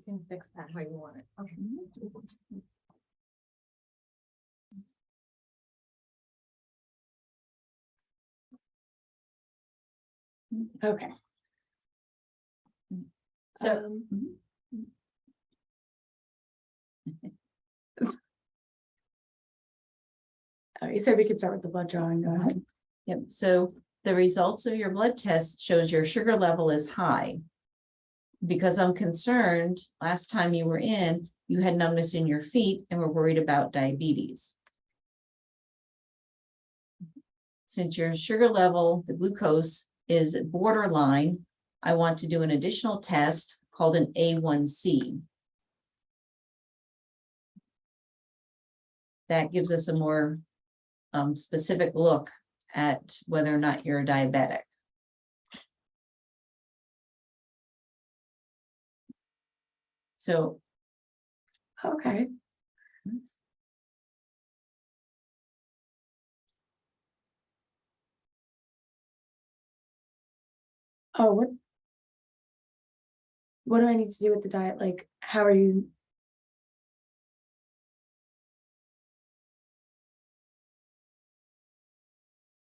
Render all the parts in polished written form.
you can fix that how you want it. Okay. Okay. So, You said we could start with the blood drawing. Go ahead. yep, so the results of your blood test shows your sugar level is high. Because I'm concerned, last time you were in, you had numbness in your feet and were worried about diabetes. Since your sugar level, the glucose is borderline, I want to do an additional test called an A1C. That gives us a more specific look at whether or not you're a diabetic. So, Okay. Oh, what do I need to do with the diet? Like, how are you?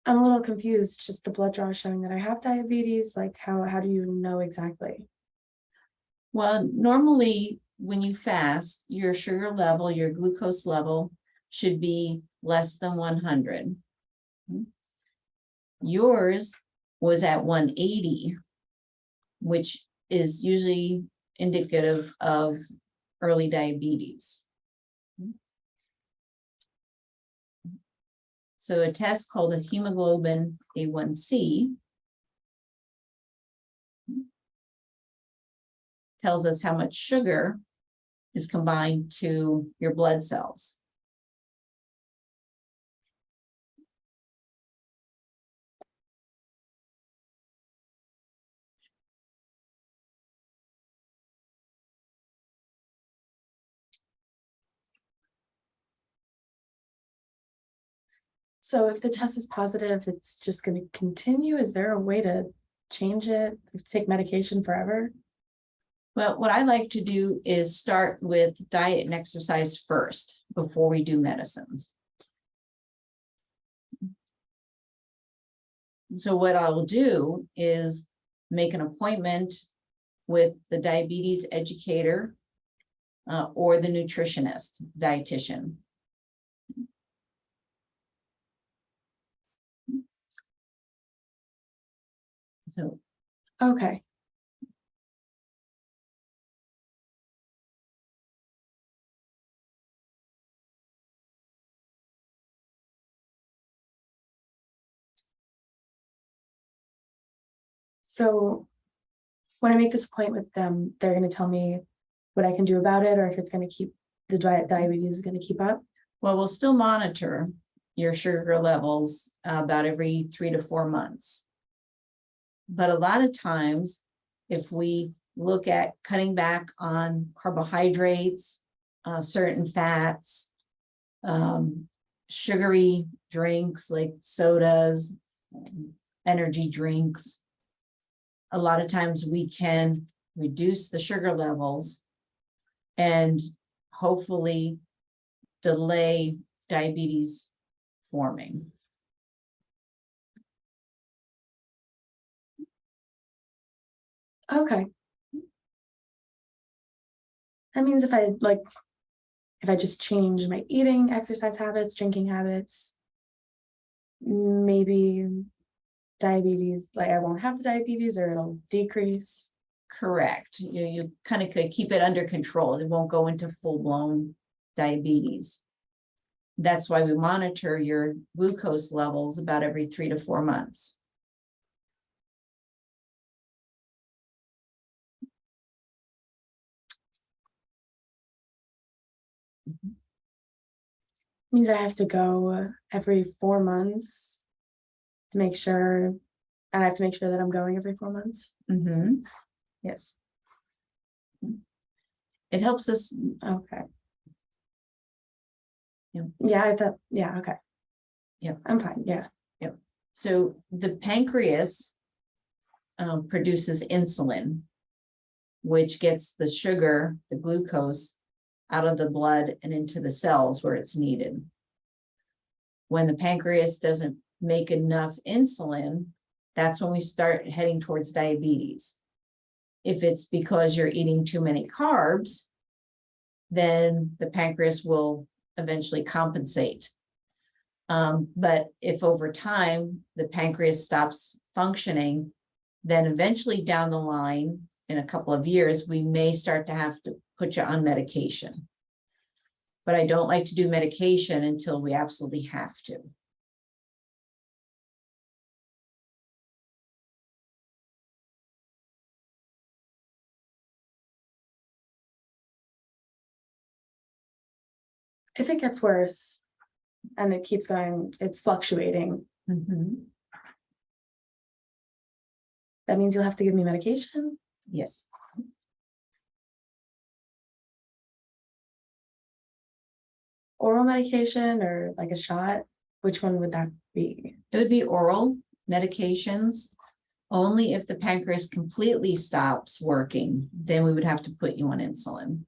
I'm a little confused, just the blood draw showing that I have diabetes. Like, how do you know exactly? well, normally when you fast, your sugar level, your glucose level should be less than 100. Yours was at 180, which is usually indicative of early diabetes. So a test called a hemoglobin A1C tells us how much sugar is combined to your blood cells. So if the test is positive, it's just going to continue. Is there a way to change it? Take medication forever? Well, what I like to do is start with diet and exercise first before we do medicines. So what I'll do is make an appointment with the diabetes educator or the nutritionist, dietitian. So, Okay. So when I make this appointment with them, they're going to tell me what I can do about it, or if it's going to keep the diabetes is going to keep up. well, we'll still monitor your sugar levels about every 3 to 4 months. But a lot of times, if we look at cutting back on carbohydrates, certain fats, sugary drinks like sodas, energy drinks, a lot of times we can reduce the sugar levels and hopefully delay diabetes forming. Okay. That means if I just change my eating, exercise habits, drinking habits, maybe diabetes, like I won't have the diabetes or it'll decrease. Correct. You kind of could keep it under control. It won't go into full-blown diabetes. That's why we monitor your glucose levels about every 3 to 4 months. Means I have to go every 4 months to make sure, and I have to make sure that I'm going every 4 months. Yes. It helps us. Okay. Yeah. Yeah, I thought, yeah, okay. Yeah. I'm fine, yeah. Yep. So the pancreas produces insulin. which gets the sugar, the glucose, out of the blood and into the cells where it's needed. When the pancreas doesn't make enough insulin, that's when we start heading towards diabetes. If it's because you're eating too many carbs, then the pancreas will eventually compensate. But if over time the pancreas stops functioning, then eventually down the line, in a couple of years, we may start to have to put you on medication. But I don't like to do medication until we absolutely have to. If it gets worse and it keeps going, it's fluctuating, that means you'll have to give me medication, Yes, oral medication, or like a shot. Which one would that be? it would be oral medications. Only if the pancreas completely stops working, then we would have to put you on insulin.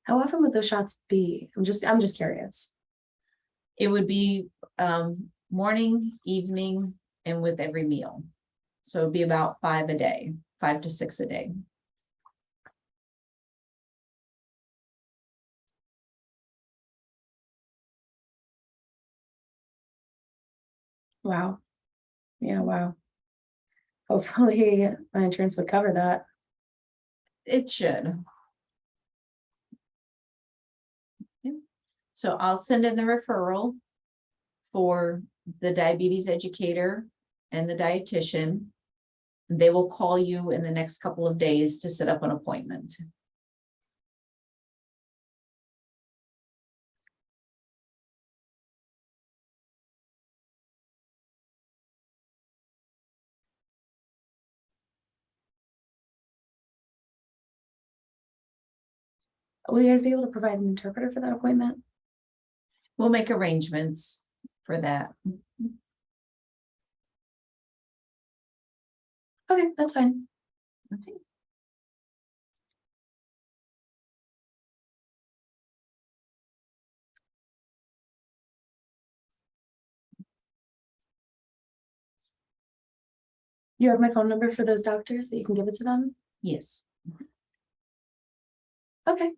How often would those shots be? I'm just curious. It would be morning, evening, and with every meal. So it'd be about 5 a day, 5 to 6 a day. Wow. Yeah, wow. Hopefully my insurance would cover that. It should. Yep. So I'll send in the referral for the diabetes educator and the dietitian. They will call you in the next couple of days to set up an appointment. Will you guys be able to provide an interpreter for that appointment? We'll make arrangements for that. Okay, that's fine. Okay. You have my phone number for those doctors that you can give it to them? Yes. Okay.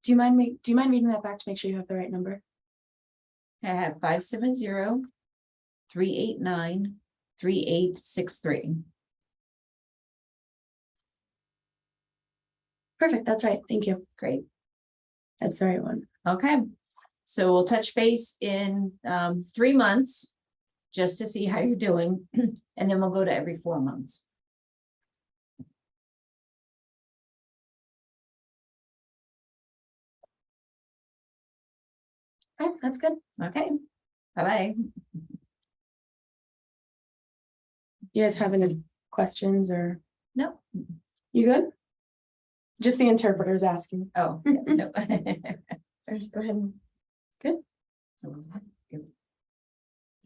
Do you mind reading that back to make sure you have the right number? I have 570-389-3863. Perfect, that's right. Thank you. Great. That's the right one. Okay. So we'll touch base in 3 months just to see how you're doing. And then we'll go to every 4 months. Okay, that's good. Okay. Bye-bye. You guys have any questions or No. you good? Just the interpreter's asking. Oh, yeah, no. Go ahead. Good.